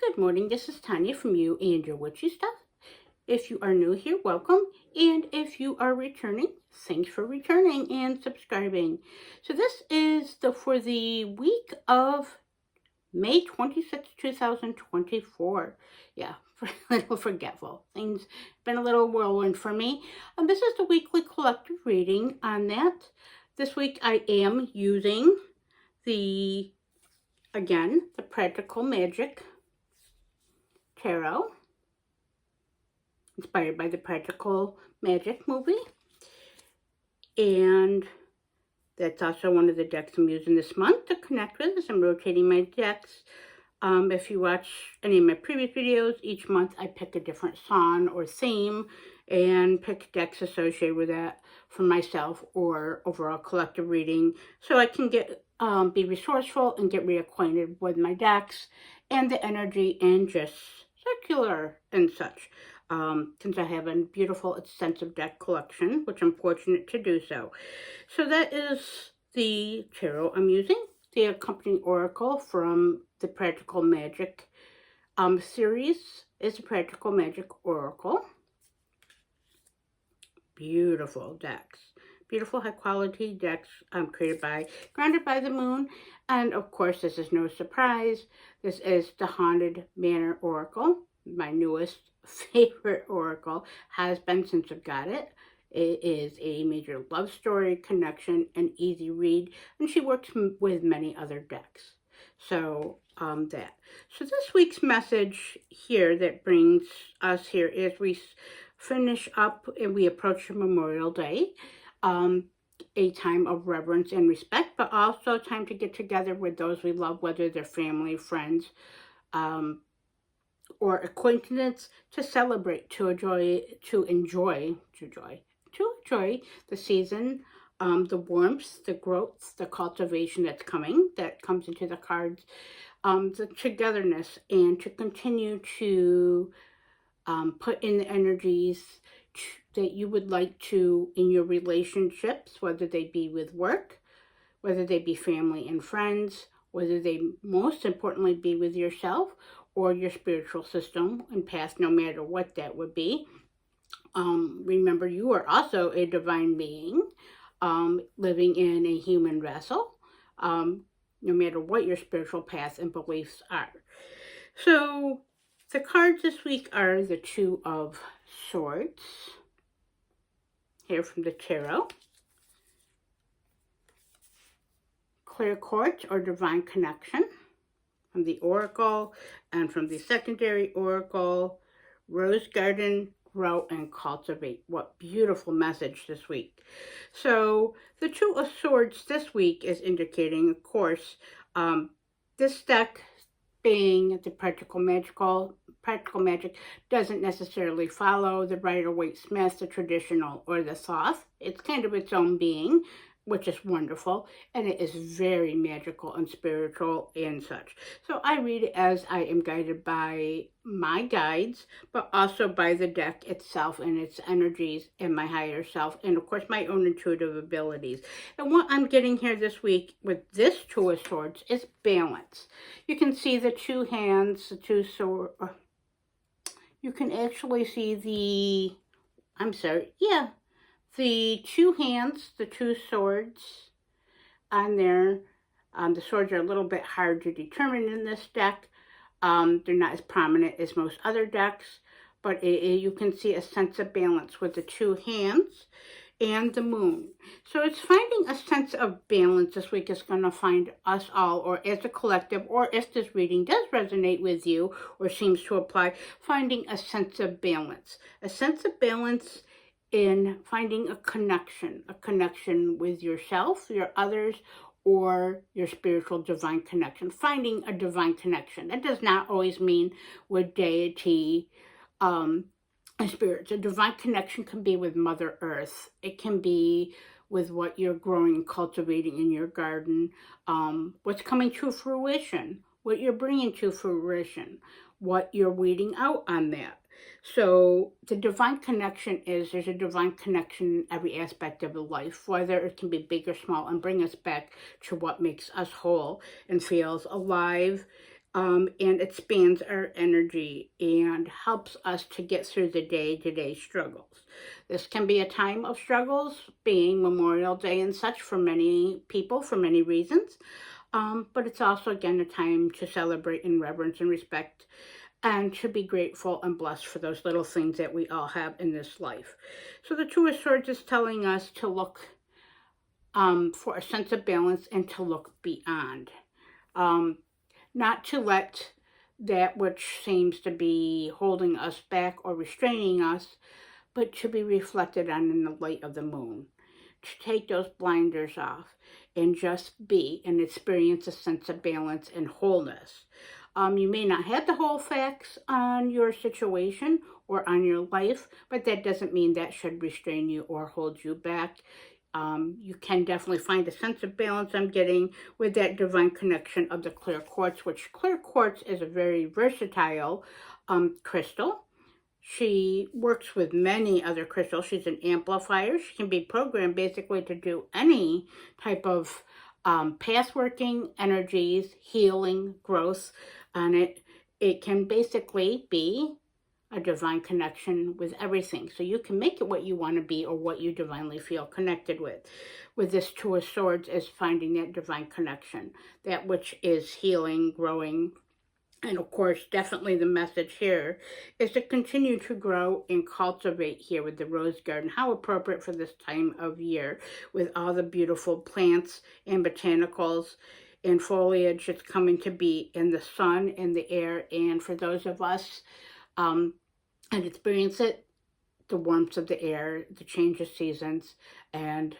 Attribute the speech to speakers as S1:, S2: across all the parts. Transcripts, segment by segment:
S1: Good morning, this is Tanya from You and Your Witchy Stuff. If you are new here, welcome. And if you are returning, thanks for returning and subscribing. So this is for the week of May 26th, 2024. Yeah, a little forgetful. Things been a little whirlwind for me. This is the weekly collective reading on that. This week I am using the Practical Magic Tarot, inspired by the Practical Magic movie. And that's also one of the decks I'm using this month to connect with as I'm rotating my decks. If you watch any of my previous videos, each month I pick a different song or theme and pick decks associated with that for myself or overall collective reading, so I can get be resourceful and get reacquainted with my decks and the energy and just circular and such. Since I have a beautiful extensive deck collection, which I'm fortunate to do so. So that is the tarot I'm using. The accompanying oracle from the Practical Magic series is the Practical Magic Oracle. Beautiful decks. Beautiful high quality decks grounded by the moon. And of course, this is no surprise. This is the Haunted Manor Oracle. My newest favorite oracle has been since I've got it. It is a major love story, connection, and easy read, and she works with many other decks. So So this week's message here that brings us here is we finish up and we approach Memorial Day, a time of reverence and respect, but also a time to get together with those we love, whether they're family, friends, or acquaintance, to celebrate, to enjoy the season, the warmth, the growth, the cultivation that comes into the cards, the togetherness, and to continue to put in the energies that you would like to in your relationships, whether they be with work, whether they be family and friends, whether they most importantly be with yourself or your spiritual system and past, no matter what that would be. Remember, you are also a divine being living in a human vessel, no matter what your spiritual path and beliefs are. So the cards this week are the Two of Swords, here from the tarot. Clear Quartz or Divine Connection from the Oracle, and from the secondary Oracle, Rose Garden, Grow and Cultivate. What beautiful message this week. So the Two of Swords this week is indicating, of course, this deck being the practical magic doesn't necessarily follow the Rider-Waite-Smith, the traditional, or the Thoth. It's kind of its own being, which is wonderful, and it is very magical and spiritual and such. So I read it as I am guided by my guides, but also by the deck itself and its energies and my higher self, and of course my own intuitive abilities. And what I'm getting here this week with this Two of Swords is balance. You can see the two hands, the two swords. You can actually see the two hands, the two swords on there. The swords are a little bit hard to determine in this deck. They're not as prominent as most other decks, but you can see a sense of balance with the two hands and the moon. So it's finding a sense of balance this week is going to find us all, or as a collective, or if this reading does resonate with you or seems to apply, finding a sense of balance. A sense of balance in finding a connection with yourself, your others, or your spiritual divine connection. Finding a divine connection. That does not always mean with deity and spirits. A divine connection can be with Mother Earth. It can be with what you're growing and cultivating in your garden, what's coming to fruition, what you're bringing to fruition, what you're weeding out on that. So the divine connection is, there's a divine connection in every aspect of life, whether it can be big or small, and bring us back to what makes us whole and feels alive and expands our energy and helps us to get through the day-to-day struggles. This can be a time of struggles, being Memorial Day and such for many people for many reasons, but it's also, again, a time to celebrate in reverence and respect and to be grateful and blessed for those little things that we all have in this life. So the Two of Swords is telling us to look for a sense of balance and to look beyond. Not to let that which seems to be holding us back or restraining us, but to be reflected on in the light of the moon. To take those blinders off and just be and experience a sense of balance and wholeness. You may not have the whole facts on your situation or on your life, but that doesn't mean that should restrain you or hold you back. You can definitely find a sense of balance I'm getting with that divine connection of the clear quartz, which clear quartz is a very versatile crystal. She works with many other crystals. She's an amplifier. She can be programmed basically to do any type of path working, energies, healing, growth on it. It can basically be a divine connection with everything. So you can make it what you want to be or what you divinely feel connected with. With this Two of Swords is finding that divine connection, that which is healing, growing. And of course, definitely the message here is to continue to grow and cultivate here with the rose garden. How appropriate for this time of year with all the beautiful plants and botanicals and foliage that's coming to be in the sun and the air. And for those of us and experience it, the warmth of the air, the change of seasons, and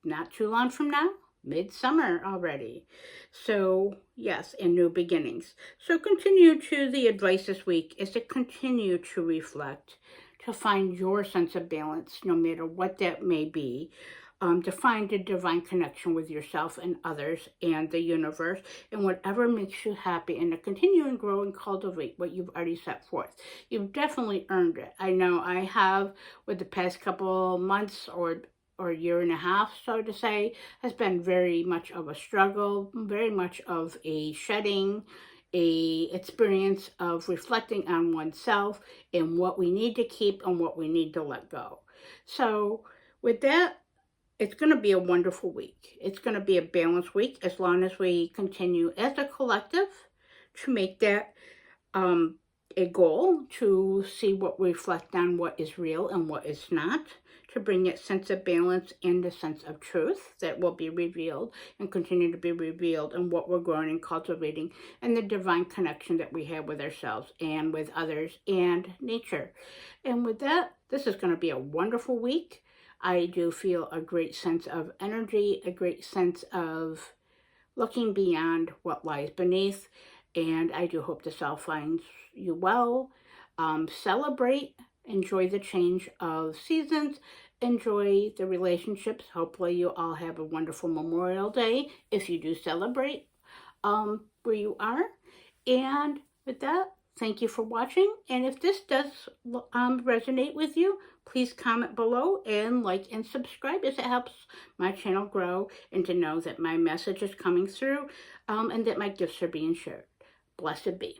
S1: not too long from now, midsummer already. So yes, and new beginnings. So continue to, the advice this week is to continue to reflect, to find your sense of balance, no matter what that may be. To find a divine connection with yourself and others and the universe and whatever makes you happy, and to continue and grow and cultivate what you've already set forth. You've definitely earned it. I know I have, with the past couple months or year and a half, so to say, has been very much of a struggle, very much of a shedding, a experience of reflecting on oneself and what we need to keep and what we need to let go. So with that, it's going to be a wonderful week. It's going to be a balanced week as long as we continue as a collective to make that a goal, to see what we reflect on, what is real and what is not, to bring that sense of balance and a sense of truth that will be revealed and continue to be revealed in what we're growing and cultivating, and the divine connection that we have with ourselves and with others and nature. And with that, this is going to be a wonderful week. I do feel a great sense of energy, a great sense of looking beyond what lies beneath, and I do hope this all finds you well. Celebrate, enjoy the change of seasons, enjoy the relationships. Hopefully you all have a wonderful Memorial Day if you do celebrate where you are. And with that, thank you for watching. And if this does resonate with you, please comment below and like and subscribe, as it helps my channel grow and to know that my message is coming through and that my gifts are being shared. Blessed be.